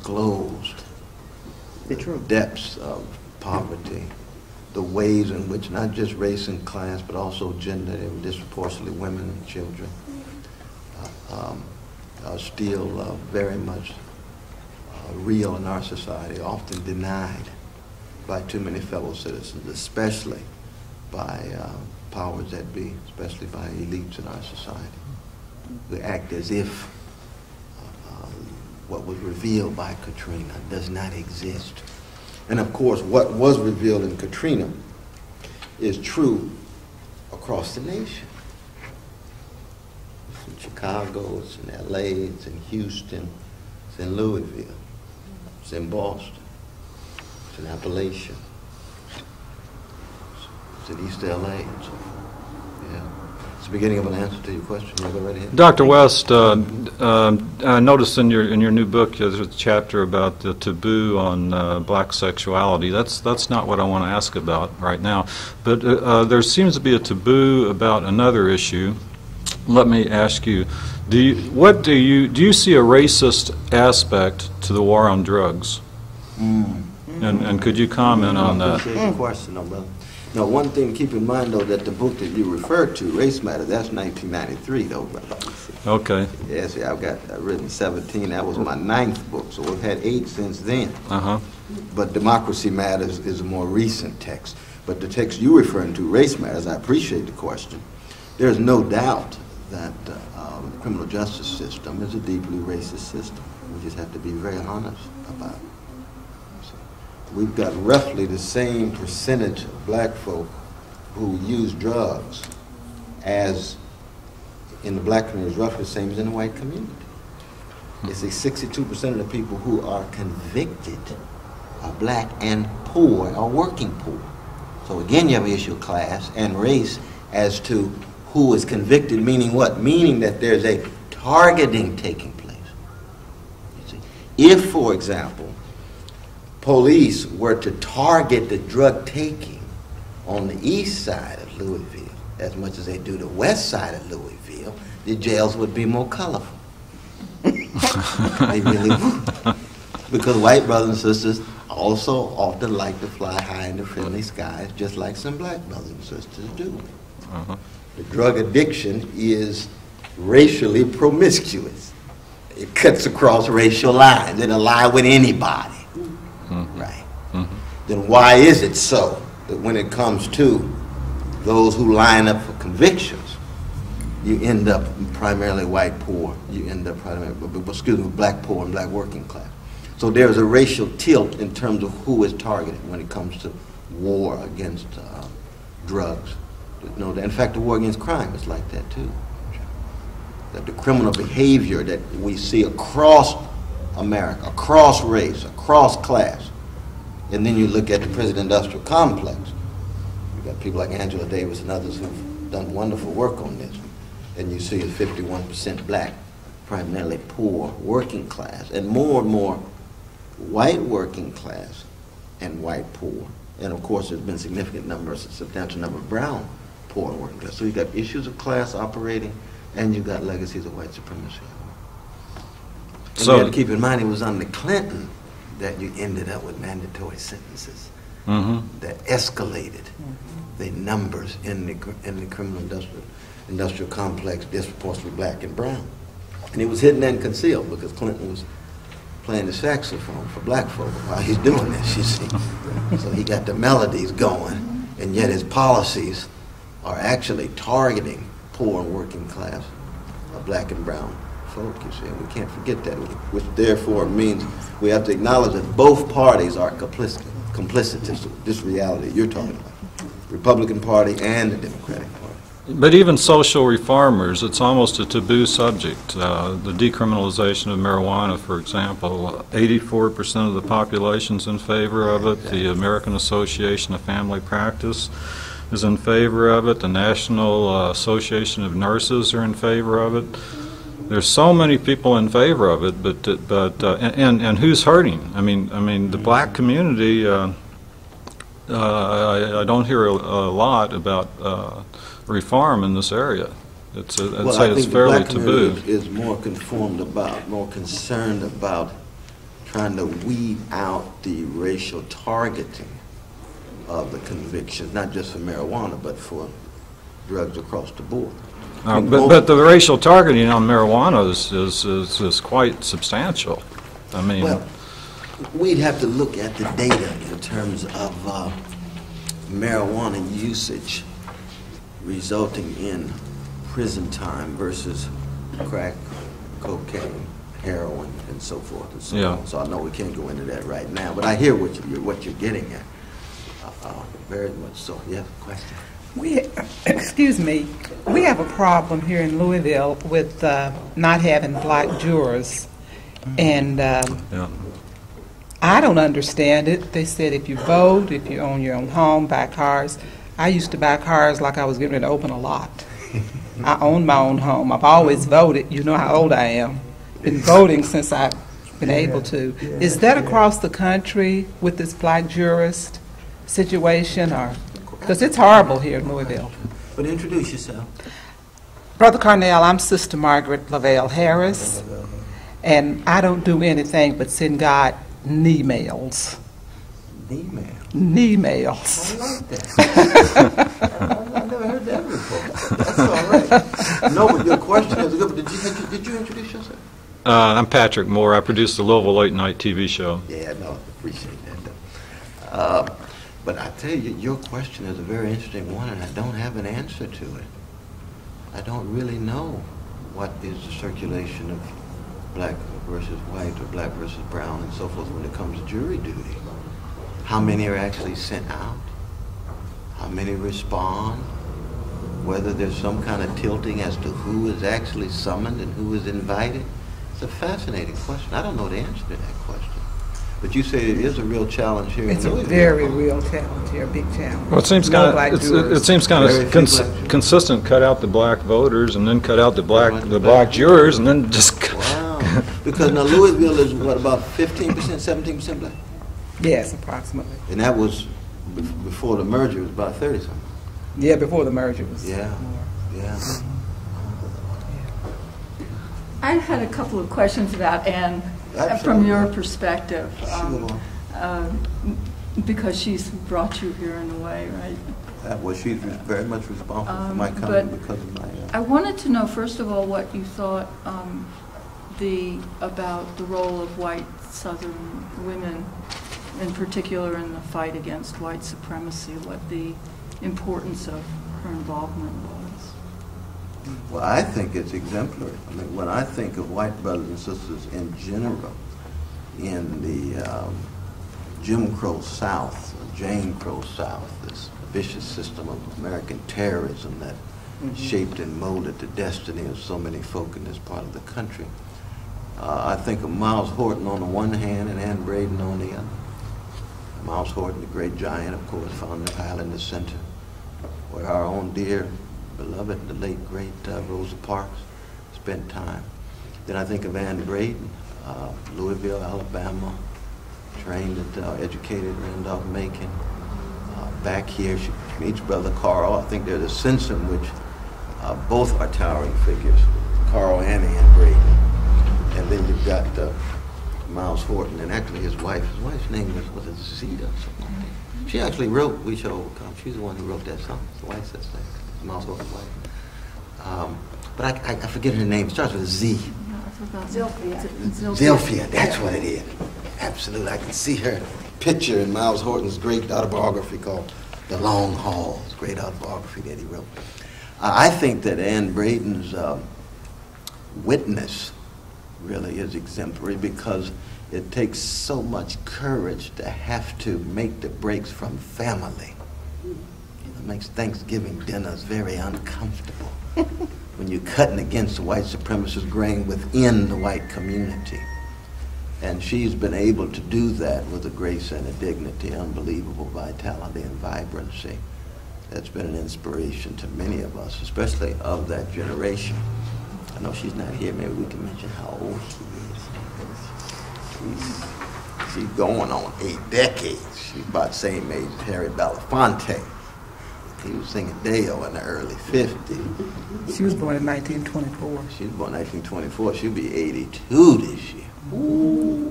disclosed the depths of poverty, the ways in which not just race and class, but also gender and disproportionately women and children are still very much real in our society, often denied by too many fellow citizens, especially by powers that be, especially by elites in our society. We act as if what was revealed by Katrina does not exist. And of course, what was revealed in Katrina is true across the nation. It's in Chicago, it's in LA, it's in Houston, it's in Louisville, it's in Boston, it's in Appalachia, it's in East LA, and so forth. Yeah. It's the beginning of an answer to your question. You go right ahead. Dr. West, I noticed in your new book there's a chapter about the taboo on black sexuality. That's not what I want to ask about right now, but there seems to be a taboo about another issue. Let me ask you: do you see a racist aspect to the war on drugs? And could you comment on that? I appreciate the question, though, brother. Now, one thing to keep in mind, though, that the book that you referred to, Race Matters, that's 1993, though, brother. Okay. Yes, I've written 17. That was my 9th book, so we've had 8 since then. But Democracy Matters is a more recent text. But the text you're referring to, Race Matters, I appreciate the question. There's no doubt that the criminal justice system is a deeply racist system. We just have to be very honest about it. We've got roughly the same percentage of black folk who use drugs as in the black community is roughly the same as in the white community. It's 62% of the people who are convicted are black and poor or working poor. So again, you have an issue of class and race as to who is convicted, meaning what? Meaning that there's a targeting taking place. You see? If, for example, police were to target the drug taking on the east side of Louisville as much as they do the west side of Louisville, the jails would be more colorful. They really would. Because white brothers and sisters also often like to fly high in the friendly skies, just like some black brothers and sisters do. The drug addiction is racially promiscuous. It cuts across racial lines. It'll lie with anybody. Right. Then why is it so that when it comes to those who line up for convictions, you end up primarily white poor, you end up primarily, black poor and black working class. So there's a racial tilt in terms of who is targeted when it comes to war against drugs. In fact, the war against crime is like that too. That the criminal behavior that we see across America, across race, across class, and then you look at the prison industrial complex. You've got people like Angela Davis and others who've done wonderful work on this, and you see it's 51% black, primarily poor, working class, and more white working class and white poor. And of course, there's been a substantial number of brown poor and working class. So you've got issues of class operating, and you've got legacies of white supremacy. And so you have to keep in mind, it was under Clinton that you ended up with mandatory sentences that escalated the numbers in the criminal industrial complex, disproportionately black and brown. And it was hidden and concealed because Clinton was playing the saxophone for black folk while he's doing this, you see. So he got the melodies going, and yet his policies are actually targeting poor and working class, black and brown folk, you see, and we can't forget that, which therefore means we have to acknowledge that both parties are complicit to this reality you're talking about, Republican Party and the Democratic Party. But even social reformers, it's almost a taboo subject. The decriminalization of marijuana, for example, 84% of the population's in favor of it. The American Association of Family Practice is in favor of it. The National Association of Nurses are in favor of it. There's so many people in favor of it, and who's hurting? I mean, the black community. I don't hear a lot about reform in this area. I'd say it's fairly taboo. Is more concerned about trying to weed out the racial targeting of the convictions, not just for marijuana, but for drugs across the board. But the racial targeting on marijuana is quite substantial. I mean, well, we'd have to look at the data in terms of marijuana usage resulting in prison time versus crack, cocaine, heroin, and so forth and so on. So I know we can't go into that right now, but I hear what you're getting at. Very much so. Yeah, question. Excuse me, we have a problem here in Louisville with not having black jurors, and I don't understand it. They said if you vote, if you own your own home, buy cars. I used to buy cars like I was getting ready to open a lot. I own my own home. I've always voted. You know how old I am. Been voting since I've been able to. Is that across the country with this black jurist situation, or because it's horrible here in Louisville? But introduce yourself. Brother Cornel, I'm Sister Margaret Lavelle Harris, and I don't do anything but send God knee mails. Knee mail? Knee mails. I like that. I've never heard that before. That's all right. No, but your question is good. Did you introduce yourself? I'm Patrick Moore. I produce the Louisville Late Night TV show. Yeah, no, I appreciate that. But I tell you, your question is a very interesting one, and I don't have an answer to it. I don't really know what is the circulation of black versus white or black versus brown and so forth when it comes to jury duty. How many are actually sent out? How many respond? Whether there's some kind of tilting as to who is actually summoned and who is invited? It's a fascinating question. I don't know the answer to that question. But you say it is a real challenge here. It's a very real challenge here, a big challenge. Well, it seems kind of consistent. Cut out the black voters, and then cut out the black jurors, and then just. Wow. Because now Louisville is what, about 15%, 17% black? Yes, approximately. And that was before the merger. It was about 30-something. Yeah, before the merger was. Yeah. More. Yeah. I had a couple of questions about Anne from your perspective, because she's brought you here in a way, right? Well, she's very much responsible for my coming because of my... I wanted to know, first of all, what you thought about the role of white Southern women, in particular in the fight against white supremacy, what the importance of her involvement was. Well, I think it's exemplary. I mean, when I think of white brothers and sisters in general, in the Jim Crow South, or Jane Crow South, this vicious system of American terrorism that shaped and molded the destiny of so many folk in this part of the country. I think of Miles Horton on the one hand and Ann Braden on the other. Miles Horton, the great giant, of course, founder of Highlander Center, where our own dear beloved, the late, great Rosa Parks spent time. Then I think of Ann Braden, Louisville, Alabama, trained at, educated at Randolph-Macon. Back here, she meets Brother Carl. I think there's a sense in which both are towering figures, Carl and Ann Braden. And then you've got Miles Horton, and actually his wife's name was it Zeta? She actually wrote We Shall Overcome. She's the one who wrote that song. It's the white sister. Miles Horton's wife. But I forget her name. It starts with a Z. Zilphia, that's what it is. Absolutely. I can see her picture in Miles Horton's great autobiography called The Long Haul. It's a great autobiography that he wrote. I think that Ann Braden's witness really is exemplary because it takes so much courage to have to make the breaks from family. It makes Thanksgiving dinners very uncomfortable when you're cutting against the white supremacist grain within the white community. And she's been able to do that with a grace and a dignity, unbelievable vitality and vibrancy. That's been an inspiration to many of us, especially of that generation. I know she's not here. Maybe we can mention how old she is. She's going on 8 decades. She's about the same age as Harry Belafonte. He was singing Deo in the early 50s. She was born in 1924. She was born in 1924. She'll be 82 this year. Ooh.